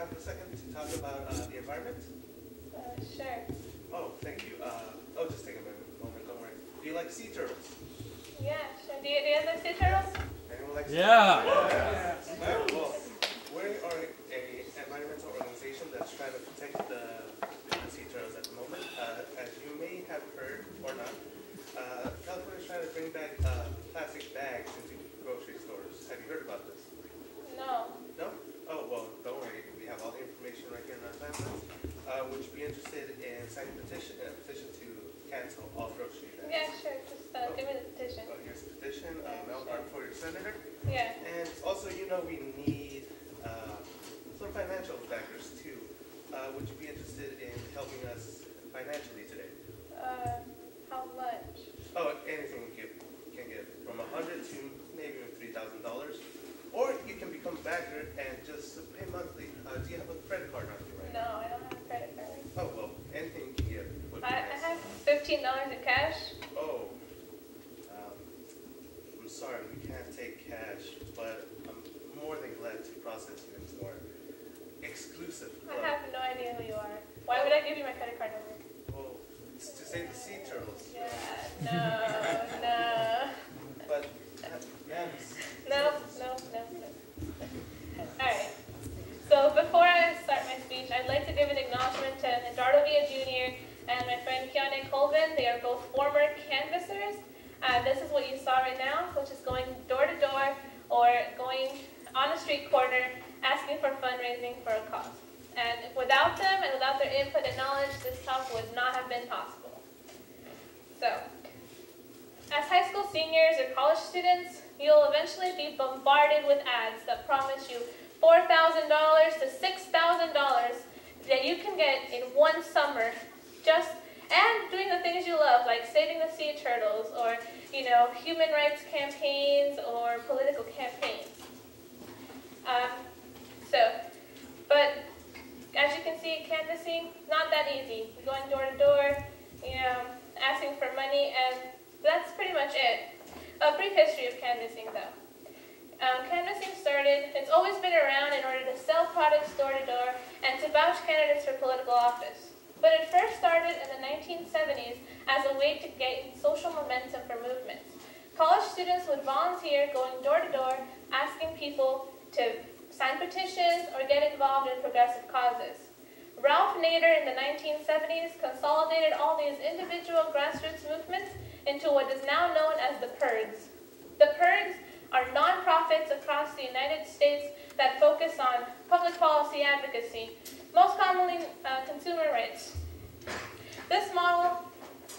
have a second to talk about the environment? Sure. Oh, thank you. Just take a moment, don't worry. Do you like sea turtles? Yeah, sure. Do you have sea turtles? Anyone like sea Yeah. turtles? Well, we are a environmental organization that's trying to protect the sea turtles at the moment. As you may have heard or not, California is trying to bring back plastic bags into grocery stores. Have you heard about this? No. No? Oh, well, don't worry. We have all the information right here in our pamphlets. Would you be interested in signing a petition to cancel all grocery bags? Yeah, sure. Just give me the petition. Here's the petition. Mail sure. card for your senator. Yeah. And also, we need some financial backers too. Would you be interested in helping us financially today? How much? Oh, anything you can give, from $100 to maybe $3,000. Or you can become a backer and just pay monthly. Do you have a credit card on you right No, now? I don't have a credit card. Oh, well, anything you can give would be I nice. have $15 in cash. Oh, I'm sorry, we can't take cash, but I'm more than glad to process you into our exclusive club. I have no idea who you are. Why would I give you my credit card number? Well, it's to save the sea turtles. Yeah, no. But, yeah. No. Alright. So before I start my speech, I'd like to give an acknowledgement to Eduardo Villa Jr. and my friend Keyanay Colvin. They are both former canvassers. This is what you saw right now, which is going door to door or going on a street corner asking for fundraising for a cause. And without them and without their input and knowledge, this talk would not have been possible. So, as high school seniors or college students, you'll eventually be bombarded with ads that promise you $4,000 to $6,000 that you can get in one summer, and doing the things you love, like saving the sea turtles, or human rights campaigns or political campaigns. But as you can see, canvassing, not that easy. You're going door to door, asking for money, and that's pretty much it. A brief history of canvassing, though. Canvassing started, it's always been around in order to sell products door to door and to vouch candidates for political office. But it first started in the 1970s as a way to gain social momentum for movements. College students would volunteer going door to door, asking people to sign petitions or get involved in progressive causes. Ralph Nader in the 1970s consolidated all these individual grassroots movements into what is now known as the PIRGs. The PIRGs are nonprofits across the United States that focus on public policy advocacy, most commonly consumer rights. This model,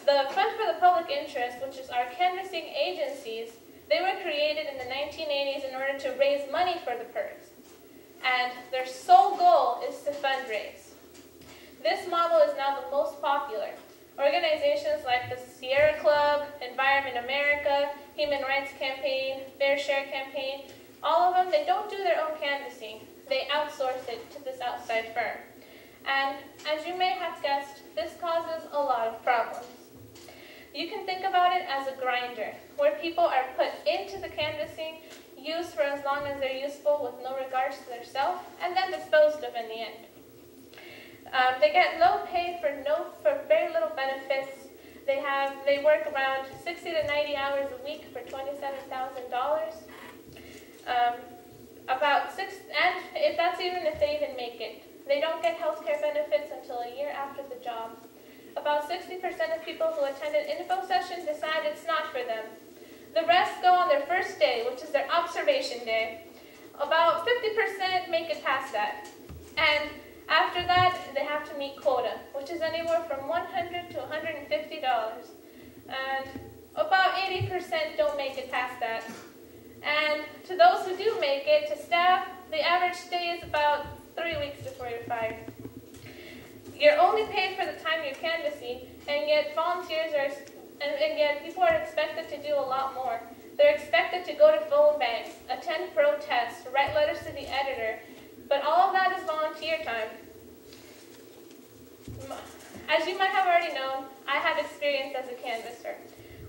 the Fund for the Public Interest, which is our canvassing agencies, they were created in the 1980s in order to raise money for the PIRGs. And their sole goal is to fundraise. This model is now the most popular. Organizations like the Sierra Club, Environment America, Human Rights Campaign, Fair Share Campaign, all of them, they don't do their own canvassing. They outsource it to this outside firm. And as you may have guessed, this causes a lot of problems. You can think about it as a grinder, where people are put into the canvassing, used for as long as they're useful with no regards to their self, and then disposed of in the end. They get low pay for very little benefits. They work around 60 to 90 hours a week for $27,000. And if they even make it. They don't get health care benefits until a year after the job. About 60% of people who attend an info session decide it's not for them. The rest go on their first day, which is their observation day. About 50% make it past that. And after that, they have to meet quota, which is anywhere from $100 to $150. And about 80% don't make it past that. And to those who do make it, to staff, the average stay is about 3 weeks before you're fired. You're only paid for the time you're canvassing, and yet and yet people are expected to do a lot more. They're expected to go to phone banks, attend protests, write letters to the editor, but all of that is volunteer time. As you might have already known, I have experience as a canvasser.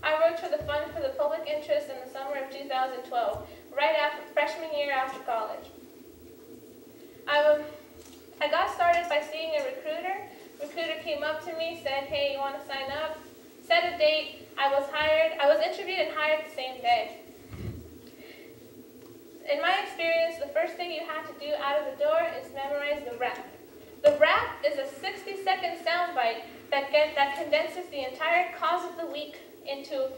I worked for the Fund for the Public Interest in the summer of 2012, right after freshman year after college. by seeing a recruiter. Recruiter came up to me, said, hey, you want to sign up? Set a date. I was hired. I was interviewed and hired the same day. In my experience, the first thing you have to do out of the door is memorize the rap. The rap is a 60-second soundbite that condenses the entire cause of the week into,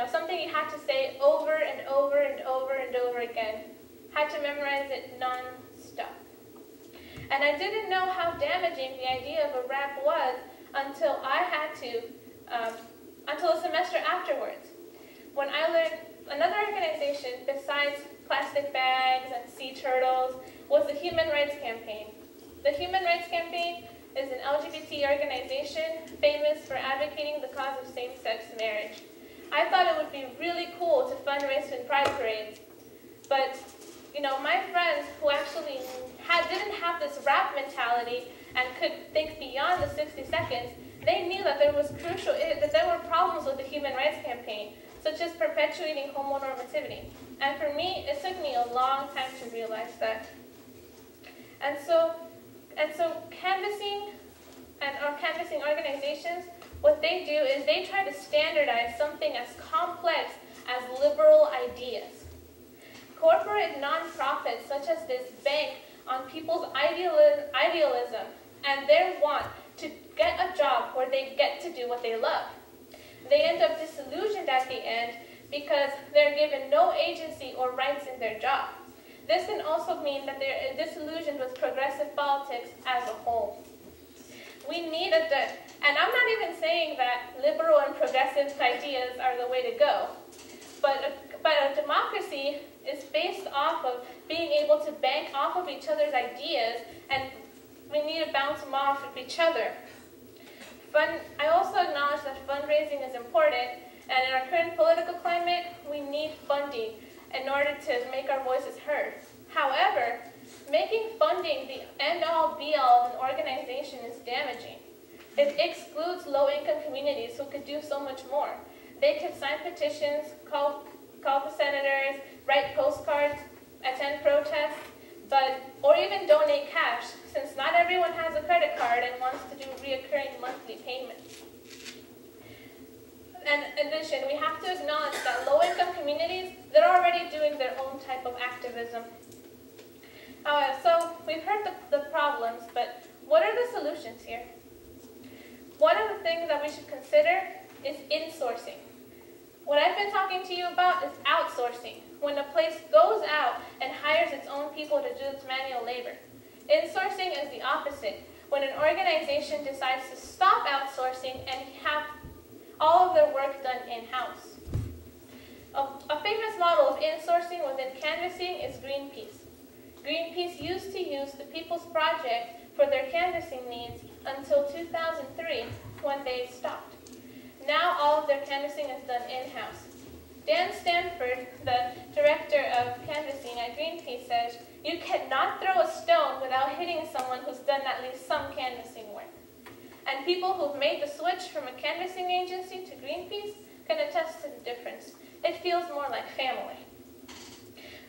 something you have to say over and over and over and over again. Had to memorize it non-stop. And I didn't know how damaging the idea of a rap was until until a semester afterwards, when I learned another organization besides plastic bags and sea turtles was the Human Rights Campaign. The Human Rights Campaign is an LGBT organization famous for advocating the cause of same-sex marriage. I thought it would be really cool to fundraise in pride parades, but my friends who actually didn't have this rap mentality and could think beyond the 60 seconds, they knew that there were problems with the Human Rights Campaign, such as perpetuating homonormativity. And for me, it took me a long time to realize that. And so canvassing organizations, what they do is they try to standardize something as complex as liberal ideas. Corporate nonprofits such as this bank on people's idealism and their want to get a job where they get to do what they love. They end up disillusioned at the end because they're given no agency or rights in their job. This can also mean that they're disillusioned with progressive politics as a whole. We need and I'm not even saying that liberal and progressive ideas are the way to go, but a democracy is based off of being able to bank off of each other's ideas, and we need to bounce them off of each other. I also acknowledge that fundraising is important, and in our current political climate, we need funding in order to make our voices heard. However, making funding the end-all, be-all of an organization is damaging. It excludes low-income communities who could do so much more. They could sign petitions, call the senators, write postcards, attend protests, or even donate cash, since not everyone has a credit card and wants to do reoccurring monthly payments. And in addition, we have to acknowledge that low-income communities, they're already doing their own type of activism. So we've heard the problems, but what are the solutions here? One of the things that we should consider is insourcing. What I've been talking to you about is outsourcing, when a place goes out and hires its own people to do its manual labor. Insourcing is the opposite, when an organization decides to stop outsourcing and have all of their work done in-house. A famous model of insourcing within canvassing is Greenpeace. Greenpeace used to use the People's Project for their canvassing needs until 2003, when they stopped. Now all of their canvassing is done in-house. Dan Stanford, the director of canvassing at Greenpeace, says, "You cannot throw a stone without hitting someone who's done at least some canvassing work." And people who've made the switch from a canvassing agency to Greenpeace can attest to the difference. It feels more like family.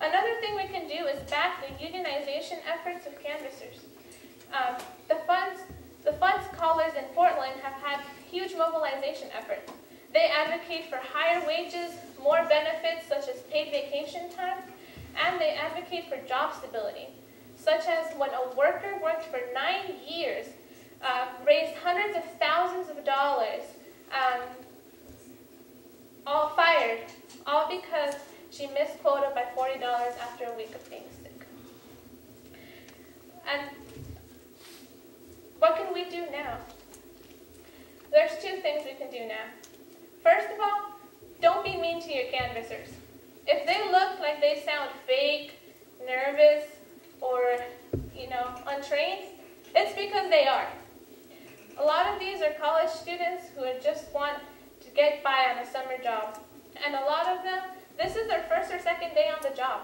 Another thing we can do is back the unionization efforts of canvassers. The funds callers in Portland have had huge mobilization efforts. They advocate for higher wages, more benefits such as paid vacation time, and they advocate for job stability, such as when a worker worked for 9 years, raised hundreds of thousands of dollars, all fired, all because she missed quota by $40 after a week of being sick. And what can we do now? There's two things we can do now. First of all, don't be mean to your canvassers. If they look like they sound fake, nervous, or, untrained, it's because they are. A lot of these are college students who just want to get by on a summer job. And a lot of them, this is their first or second day on the job.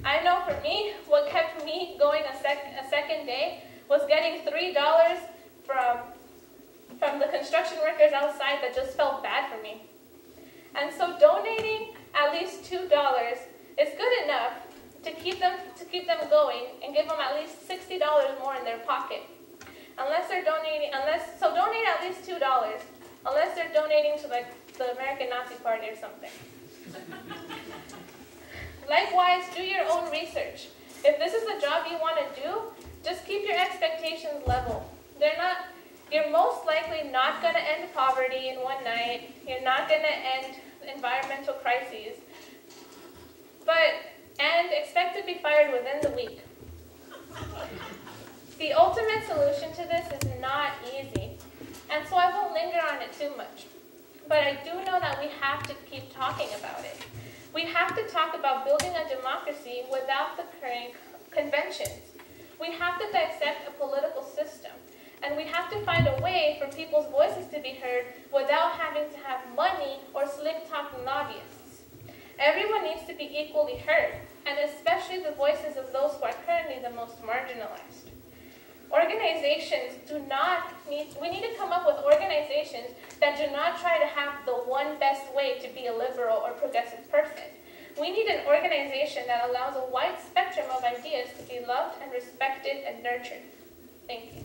I know for me, what kept me going a second day was getting $3 from the construction workers outside that just felt bad for me. And so donating at least $2 is good enough to keep them going and give them at least 6 $60 more in their pocket. Unless they're donating, so donate at least $2, unless they're donating to like the American Nazi Party or something. Likewise, do your own research. If this is the job you want to do, just keep your expectations level. You're most likely not going to end poverty in one night. You're not going to end environmental crises. And expect to be fired within the week. The ultimate solution to this is not easy, and so I won't linger on it too much. But I do know that we have to keep talking about it. We have to talk about building a democracy without the current conventions. We have to dissect a political system, and we have to find a way for people's voices to be heard without having to have money or slick-talking lobbyists. Everyone needs to be equally heard, and especially the voices of those who are currently the most marginalized. We need to come up with organizations that do not try to have the one best way to be a liberal or progressive person. We need an organization that allows a wide spectrum of ideas to be loved and respected and nurtured. Thank you.